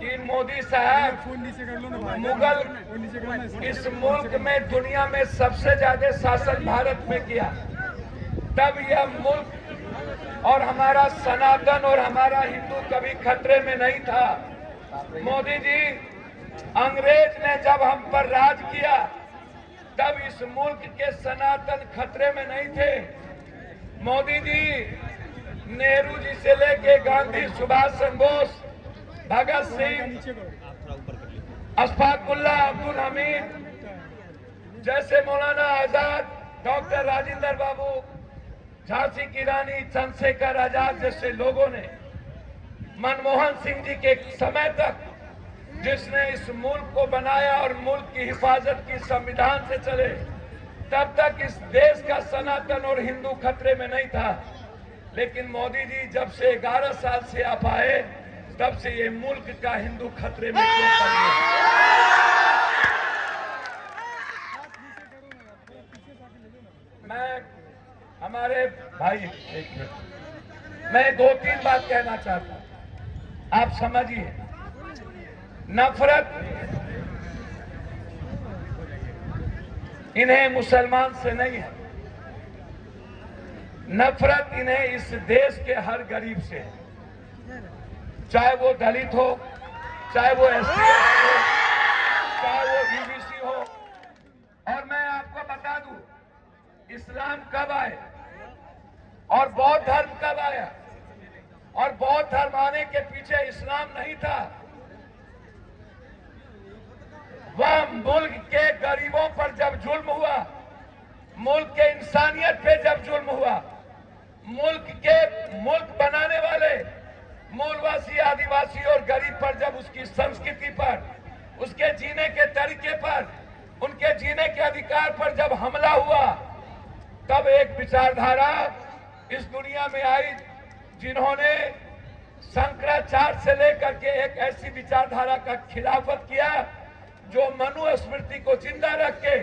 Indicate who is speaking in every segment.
Speaker 1: कि मोदी साहब मुगल इस मुल्क में दुनिया में सबसे ज्यादा शासन भारत में किया, तब यह मुल्क और हमारा सनातन और हमारा हिंदू कभी खतरे में नहीं था। मोदी जी, अंग्रेज ने जब हम पर राज किया तब इस मुल्क के सनातन खतरे में नहीं थे। मोदी जी, नेहरू जी से लेके गांधी, सुभाष चंद्र बोस, भगत सिंह, अशफाकुल्लाह, अब्दुल हमीद जैसे, मौलाना आजाद, डॉक्टर राजेंद्र बाबू, झांसी की रानी, चंद्रशेखर आजाद जैसे लोगों ने, मनमोहन सिंह जी के समय तक जिसने इस मुल्क को बनाया और मुल्क की हिफाजत की, संविधान से चले, तब तक इस देश का सनातन और हिंदू खतरे में नहीं था। लेकिन मोदी जी जब से 11 साल से आप आए, तब से ये मुल्क का हिंदू खतरे में क्यों पड़ गया? मैं हमारे भाई, एक मिनट, मैं 2-3 बात कहना चाहता हूं, आप समझिए। नफरत इन्हें मुसलमान से नहीं है, नफरत इन्हें इस देश के हर गरीब से है, चाहे वो दलित हो, चाहे वो एसटी हो, चाहे वो ईबीसी हो। और मैं आपको बता दूं, इस्लाम कब आए और बौद्ध धर्म कब आया, और बौद्ध धर्म आने के पीछे इस्लाम नहीं था। वह मुल्क के गरीबों पर जब जुल्म हुआ, मुल्क के इंसानियत पे जब जुल्म हुआ, मुल्क बनाने वाले मूलवासी, आदिवासी और गरीब पर जब उसकी संस्कृति पर, उसके जीने के तरीके पर, उनके जीने के अधिकार पर जब हमला हुआ, तब एक विचारधारा इस दुनिया में आई जिन्होंने शंकराचार्य से लेकर के एक ऐसी विचारधारा का खिलाफत किया जो मनुस्मृति को जिंदा रख के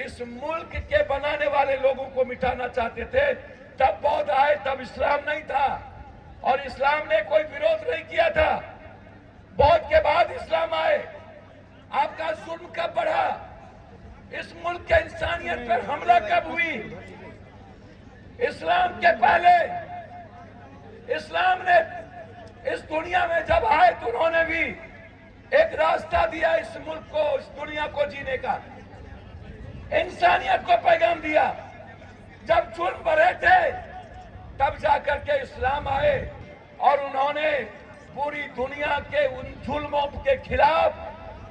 Speaker 1: इस मुल्क के बनाने वाले लोगों को मिटाना चाहते थे। तब बौद्ध आए, तब इस्लाम नहीं था, और इस्लाम ने कोई विरोध नहीं किया था। बौद्ध के बाद इस्लाम आए। आपका जुल्म कब बढ़ा? इस मुल्क के इंसानियत पर हमला कब हुई? इस्लाम के पहले। इस्लाम ने इस दुनिया में जब आए तो उन्होंने भी एक रास्ता दिया इस मुल्क को, इस दुनिया को जीने का, इंसानियत को पैगाम दिया। जब जुल्म बढ़े थे तब जाकर के इस्लाम आए और उन्होंने पूरी दुनिया के उन जुल्मों के खिलाफ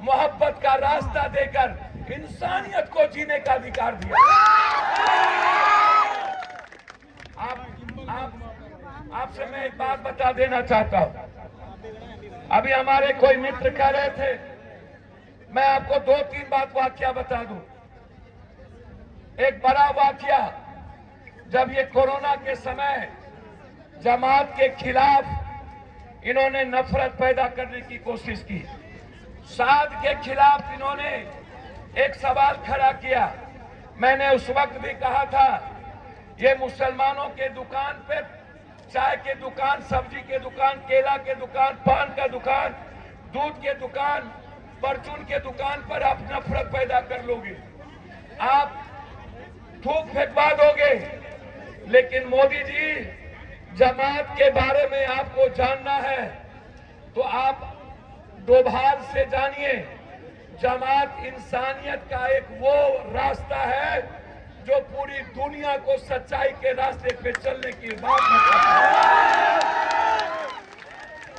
Speaker 1: मोहब्बत का रास्ता देकर इंसानियत को जीने का अधिकार दिया। आपसे मैं एक बात बता देना चाहता हूं। अभी हमारे कोई मित्र कह रहे थे, मैं आपको 2-3 बात वाकया बता दूं। एक बड़ा वाकया, जब ये कोरोना के समय जमात के खिलाफ इन्होंने नफरत पैदा करने की कोशिश की, साद के खिलाफ इन्होंने एक सवाल खड़ा किया। मैंने उस वक्त भी कहा था, ये मुसलमानों के दुकान पे, चाय के दुकान, सब्जी के दुकान, केला के दुकान, पान का दुकान, दूध के दुकान, परचून के दुकान पर आप नफरत पैदा कर लोगे, आप थूक फेंकवा दोगे। लेकिन मोदी जी, जमात के बारे में आपको जानना है तो आप दोबार से जानिए। जमात इंसानियत का एक वो रास्ता है जो पूरी दुनिया को सच्चाई के रास्ते पे चलने की बात है।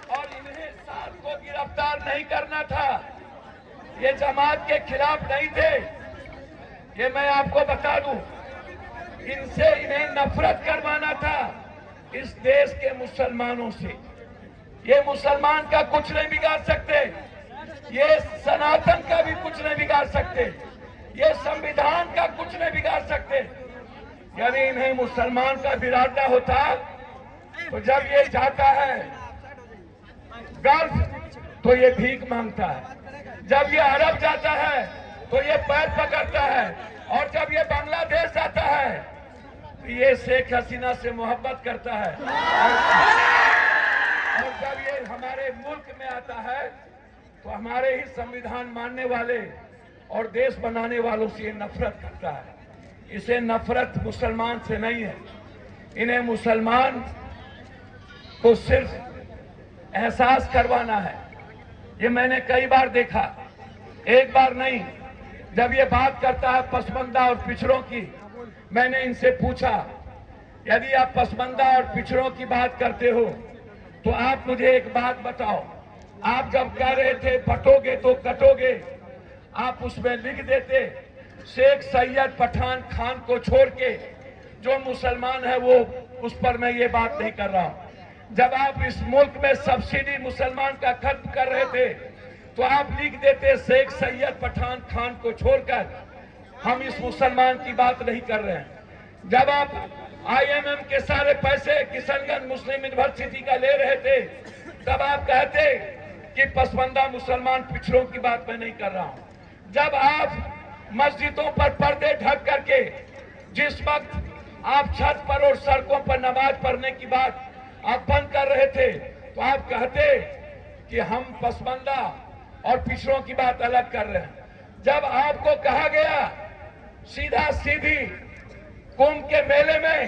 Speaker 1: और इन्हें साथ को गिरफ्तार नहीं करना था, ये जमात के खिलाफ नहीं थे, ये मैं आपको बता दूं। इनसे इन्हें नफरत करवाना था इस देश के मुसलमानों से। ये मुसलमान का कुछ नहीं बिगाड़ सकते, ये सनातन का भी कुछ नहीं बिगाड़ सकते, ये संविधान का कुछ नहीं बिगाड़ सकते। यदि इन्हें मुसलमान का बिगाड़ना होता तो जब ये जाता है गल्फ तो ये भीख मांगता है, जब ये अरब जाता है तो ये पैर पकड़ता है, और जब ये बांग्लादेश जाता है तो ये शेख हसीना से मोहब्बत करता है, और जब ये हमारे मुल्क में आता है तो हमारे ही संविधान मानने वाले और देश बनाने वालों से ये नफरत करता है। इसे नफरत मुसलमान से नहीं है, इन्हें मुसलमान को सिर्फ एहसास करवाना है। ये मैंने कई बार देखा, एक बार नहीं। जब ये बात करता है पसमानदा और पिछड़ों की, मैंने इनसे पूछा, यदि आप पसमानदा और पिछड़ों की बात करते हो तो आप मुझे एक बात बताओ, आप जब कह रहे थे बटोगे तो कटोगे, आप उसमें लिख देते शेख सैयद पठान खान को छोड़ के जो मुसलमान है वो, उस पर मैं ये बात नहीं कर रहा हूं। जब आप इस मुल्क में सब्सिडी मुसलमान का खत्म कर रहे थे तो आप लिख देते शेख सैयद पठान खान को छोड़कर, हम इस मुसलमान की बात नहीं कर रहे हैं। जब आप IMM के सारे पैसे किशनगंज मुस्लिम यूनिवर्सिटी का ले रहे थे तब आप कहते कि पसमानदा मुसलमान पिछड़ों की बात मैं नहीं कर रहा हूं। जब आप मस्जिदों पर पर्दे ढक करके जिस वक्त आप छत पर और सड़कों पर नमाज पढ़ने की बात आप बंद कर रहे थे तो आप कहते कि हम पसमानदा और पिछड़ों की बात अलग कर रहे हैं। जब आपको कहा गया सीधा सीधी कुंभ के मेले में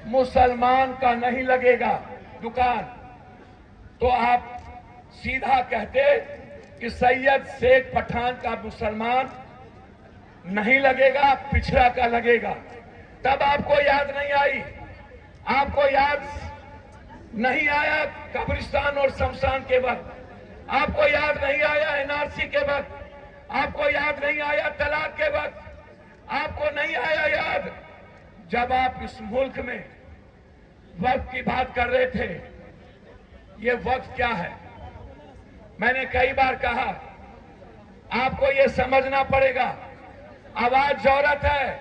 Speaker 1: मुसलमान का नहीं लगेगा दुकान, तो आप सीधा कहते कि सैयद शेख पठान का मुसलमान नहीं लगेगा, पिछड़ा का लगेगा। तब आपको याद नहीं आई, आपको याद नहीं आया कब्रिस्तान और शमशान के वक्त, आपको याद नहीं आया NRC के वक्त, आपको याद नहीं आया तलाक के वक्त, आपको नहीं आया याद जब आप इस मुल्क में वक्त की बात कर रहे थे। ये वक्त क्या है? मैंने कई बार कहा, आपको ये समझना पड़ेगा, आवाज जौरत है।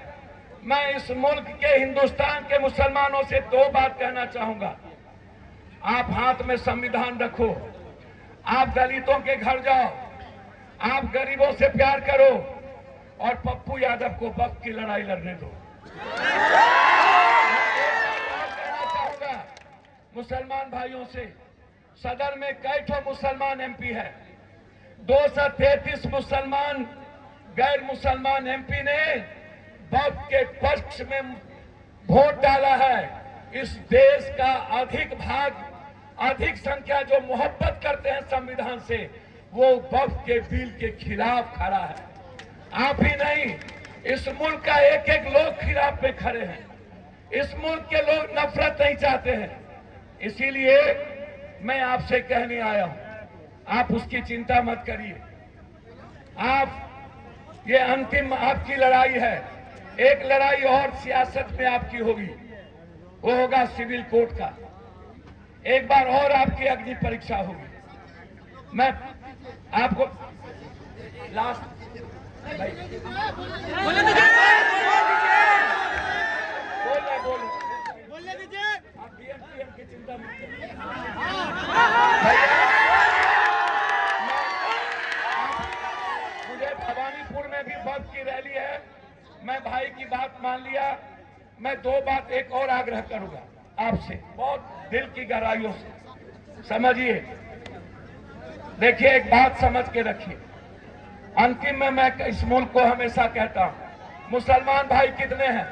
Speaker 1: मैं इस मुल्क के, हिंदुस्तान के मुसलमानों से दो बात कहना चाहूंगा। आप हाथ में संविधान रखो, आप दलितों के घर जाओ, आप गरीबों से प्यार करो और पप्पू यादव को वक्त की लड़ाई लड़ने दो। कहना चाहूंगा मुसलमान भाइयों से, सदन में कई ठो मुसलमान MP है, 233 मुसलमान गैर मुसलमान MP ने वक्त के पक्ष में वोट डाला है। इस देश का अधिक भाग, अधिक संख्या जो मोहब्बत करते हैं संविधान से, वो वक्त के बिल के खिलाफ खड़ा है। आप ही नहीं, इस मुल्क का एक एक लोग खिलाफ में खड़े हैं। इस मुल्क के लोग नफरत नहीं चाहते हैं। इसीलिए मैं आपसे कहने आया हूं, आप उसकी चिंता मत करिए। आप, ये अंतिम आपकी लड़ाई है। एक लड़ाई और सियासत में आपकी होगी, वो होगा सिविल कोर्ट का। एक बार और आपकी अग्नि परीक्षा होगी। मैं आपको लास्ट बोलने दीजिए, आप PM की चिंता मत करिए। मुझे भवानीपुर में भी वक्त की रैली है, मैं भाई की बात मान लिया। मैं दो बात एक और आग्रह करूंगा आपसे, बहुत दिल की गहराइयों से समझिए। देखिए, एक बात समझ के रखिए। अंतिम में मैं इस मुल्क को हमेशा कहता हूं, मुसलमान भाई कितने हैं?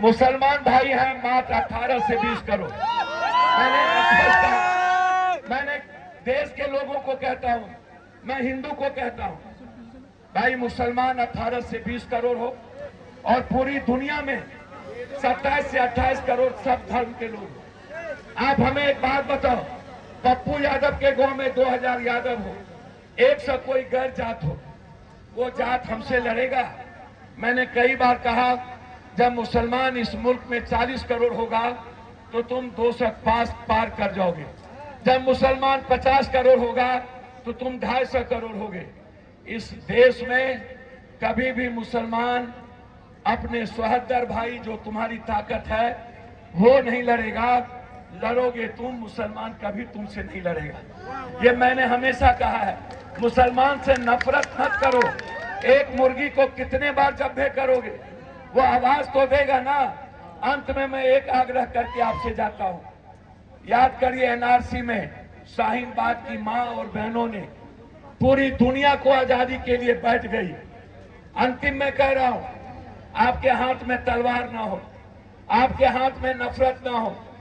Speaker 1: मुसलमान भाई हैं मात्र 18 से 20 करोड़। मैंने देश के लोगों को कहता हूं, मैं हिंदू को कहता हूं, भाई मुसलमान 18 से 20 करोड़ हो और पूरी दुनिया में 27 से 28 करोड़ सब धर्म के लोग हो। आप हमें एक बात बताओ, पप्पू यादव के गांव में 2000 यादव हो, 100 कोई गैर जात हो, वो जात हमसे लड़ेगा? मैंने कई बार कहा, जब मुसलमान इस मुल्क में 40 करोड़ होगा तो तुम 205 पार कर जाओगे। जब मुसलमान 50 करोड़ होगा तो तुम 250 करोड़ होगे। इस देश में कभी भी मुसलमान अपने सोहदर भाई, जो तुम्हारी ताकत है, वो नहीं लड़ेगा। लड़ोगे तुम, मुसलमान कभी तुमसे नहीं लड़ेगा। ये मैंने हमेशा कहा है। मुसलमान से नफरत मत करो। एक मुर्गी को कितने बार जब्बे करोगे, वो आवाज तो देगा ना। अंत में मैं एक आग्रह करके आपसे जाता हूं, याद करिए NRC में शाहीन बाग की मां और बहनों ने पूरी दुनिया को आजादी के लिए बैठ गई। अंतिम में कह रहा हूं, आपके हाथ में तलवार ना हो, आपके हाथ में नफरत ना हो,